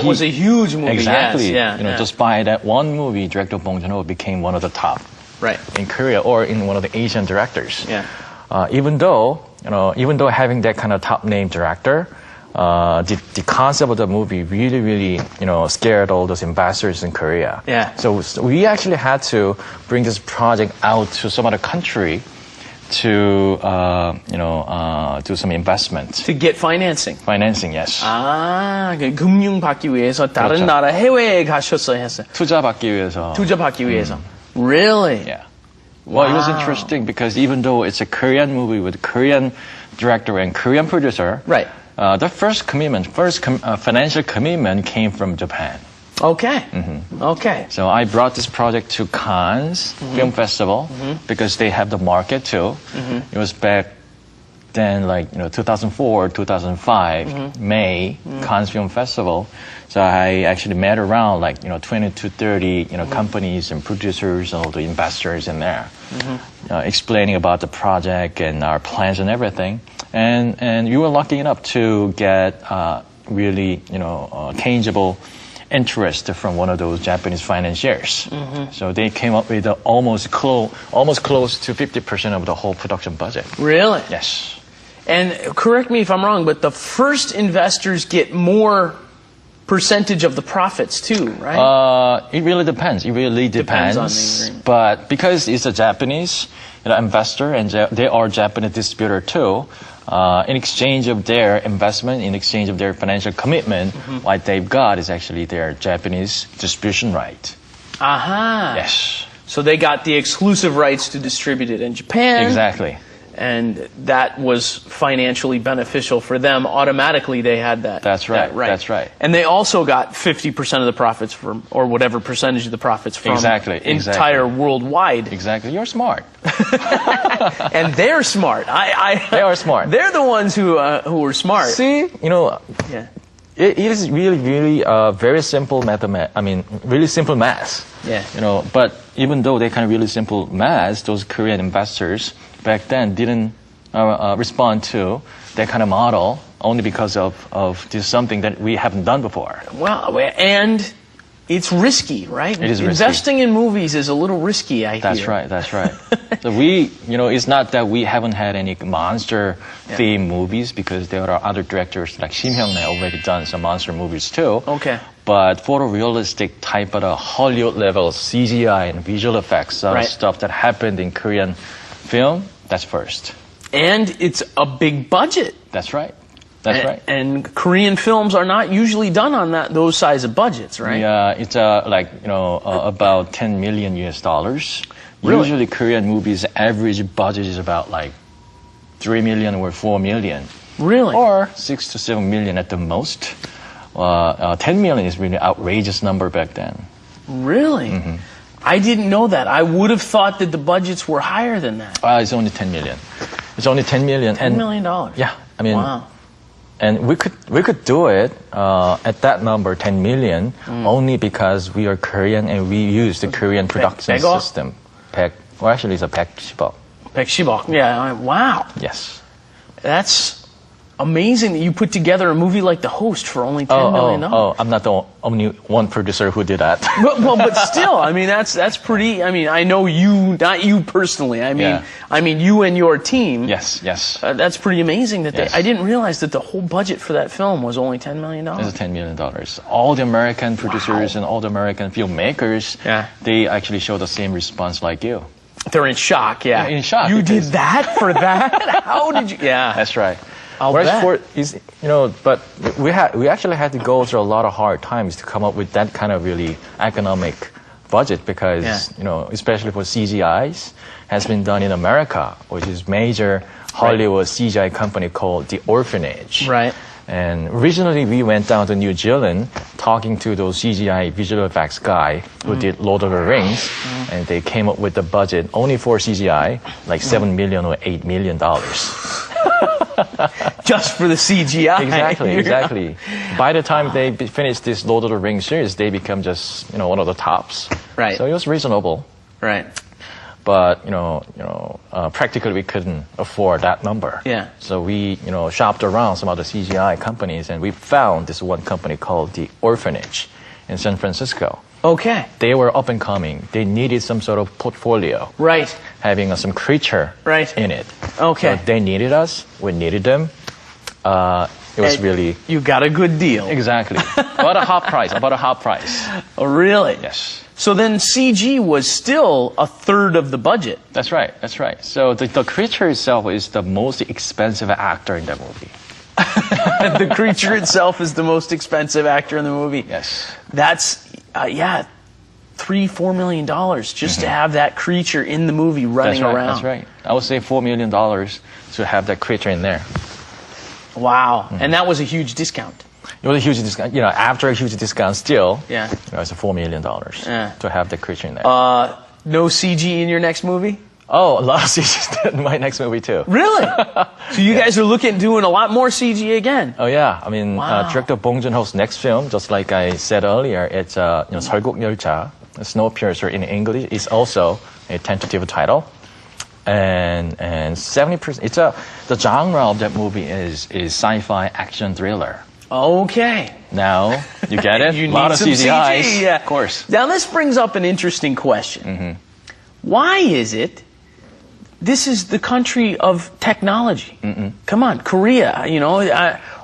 That was a huge movie. Exactly. Yes, yeah, Just by that one movie, director Bong Joon-ho became one of the top in Korea or in one of the Asian directors. Yeah. Even though having that kind of top name director, the concept of the movie really, scared all those investors in Korea. Yeah. So we actually had to bring this project out to some other country to, do some investment. To get financing. Financing, yes. 아, 금융 받기 위해서 다른 그렇죠. 나라 해외에 가셨어야 했어요. 투자 받기 위해서. 투자 받기 위해서. Really? Yeah. Well, it was Wow. interesting because even though it's a Korean movie with a Korean director and Korean producer, Right. The first financial commitment came from Japan. Okay. Okay. So I brought this project to Cannes Film Festival because they have the market too. It was back then, 2004, 2005, May, Cannes Film Festival. So I actually met around 20 to 30, companies and producers and all the investors in there, explaining about the project and our plans and everything. And we were lucky enough to get really, tangible interest from one of those Japanese financiers. So they came up with almost close to 50% of the whole production budget. Really? Yes. And correct me if I'm wrong, but the first investors get more percentage of the profits too, right? It really depends. It really depends. on the agreement. But because it's a Japanese investor and they are Japanese distributor too, in exchange of their investment, in exchange of their financial commitment, what they've got is actually their Japanese distribution right. Aha. Yes. So they got the exclusive rights to distribute it in Japan. Exactly. And that was financially beneficial for them. Automatically, they had that. That's right. that right. That's right. And they also got 50% of the profits from, or whatever percentage of the profits from entire worldwide. Exactly. You're smart. And they're smart. They are smart. They're the ones who were smart. See, Yeah. it is really very simple really simple math. Yeah. But even though they kind of really simple math, those Korean investors back then didn't respond to that kind of model only because of this is something that we haven't done before. Well, and it's risky, right? It is risky. Investing in movies is a little risky, I That's hear. right. That's right. So we, it's not that we haven't had any monster theme movies because there are other directors like Shim Hyung-nae already done some monster movies too. Okay. But photorealistic type of Hollywood level CGI and visual effects stuff that happened in Korean film, that's first. And it's a big budget. That's right. That's right. And Korean films are not usually done on those size of budgets, right? Yeah, it's about 10 million US dollars. Really? Usually Korean movies average budget is about 3 million or 4 million. Really? Or 6 to 7 million at the most. 10 million is really outrageous number back then. Really? I didn't know that. I would have thought that the budgets were higher than that. It's only 10 million. It's only 10 million. $10 million. Yeah, Wow. And we could do it at that number, 10 million, only because we are Korean and we use the Korean production system. Actually, it's a 110억. 110억. Yeah. Wow. Yes. That's amazing that you put together a movie like The Host for only $10 million. I'm not the only one producer who did that. but still, that's pretty. I know you, not you personally. I mean you and your team. Yes. That's pretty amazing that Yes. I didn't realize that the whole budget for that film was only $10 million. It's $10 million. All the American producers and all the American filmmakers, they actually show the same response like you. They're in shock. Yeah, in shock. You did that for that? How did you? Yeah, that's right. bet. But we actually had to go through a lot of hard times to come up with that kind of really economic budget because, especially for CGIs, has been done in America, which is major Hollywood CGI company called The Orphanage. Right. And originally we went down to New Zealand talking to those CGI visual effects guy who did Lord of the Rings, and they came up with the budget only for CGI, like $7 million or $8 million. Just for the CGI. Exactly. By the time they finished this Lord of the Rings series, they become just, one of the tops. Right. So it was reasonable. Right. but practically we couldn't afford that number. Yeah. So we shopped around some other CGI companies, and we found this one company called the Orphanage in San Francisco. Okay. They were up and coming. They needed some sort of portfolio. Right. Having some creature in it. Okay. So they needed us. We needed them. It was really... You got a good deal. Exactly. About a half price. Oh, really? Yes. So then CG was still a third of the budget. That's right. So the creature itself is the most expensive actor in the movie. The creature itself is the most expensive actor in the movie. Yes. That's, $3-4 million just to have that creature in the movie running around. That's right. I would say $4 million to have that creature in there. Wow. And that was a huge discount. It was a huge discount. After a huge discount, still, Yeah. It's $4 million to have the creature in there. No CG in your next movie? Oh, a lot of CG in my next movie too. Really? So you guys are looking at doing a lot more CG again? Oh yeah. I mean, Wow. director Bong Joon-ho's next film, just like I said earlier, it's 설국열차, Snowpiercer in English, is also a tentative title. And 70%, the genre of that movie is sci-fi action thriller. Okay. Now, you get it? You a lot need of some CGI. CG, yeah. Of course. Now this brings up an interesting question. Why is it this is the country of technology? Come on, Korea,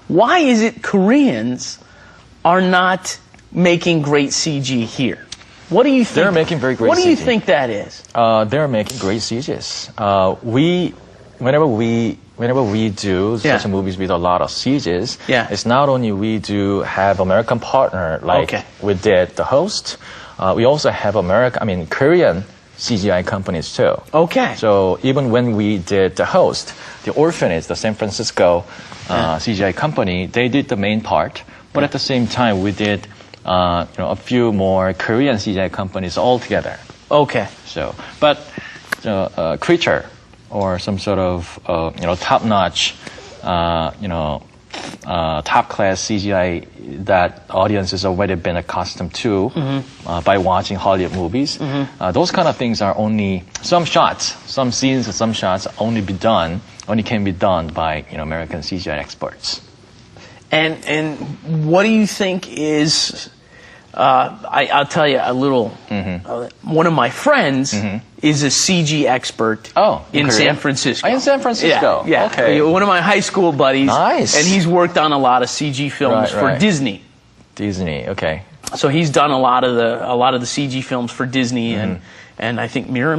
why is it Koreans are not making great CG here? What do you think? They're making very great What do you CG. think that is? They're making great CGs. Whenever we do such movies with a lot of CGs, it's not only we do have American partner like we did The Host, we also have Korean CGI companies too. Okay. So even when we did The Host, The Orphanage, the San Francisco CGI company, they did the main part, but at the same time we did a few more Korean CGI companies all together. Okay. So, but creature or some sort of top-notch, top-class CGI that audience has already been accustomed to by watching Hollywood movies. Those kind of things are only some shots, some scenes, and some shots only can be done by American CGI experts. And what do you think is? I'll tell you a little. One of my friends is a CG expert in San Francisco. In San Francisco. Yeah. Okay. One of my high school buddies. Nice. And he's worked on a lot of CG films for Disney. Disney. Okay. So he's done a lot of the CG films for Disney and I think Miramax.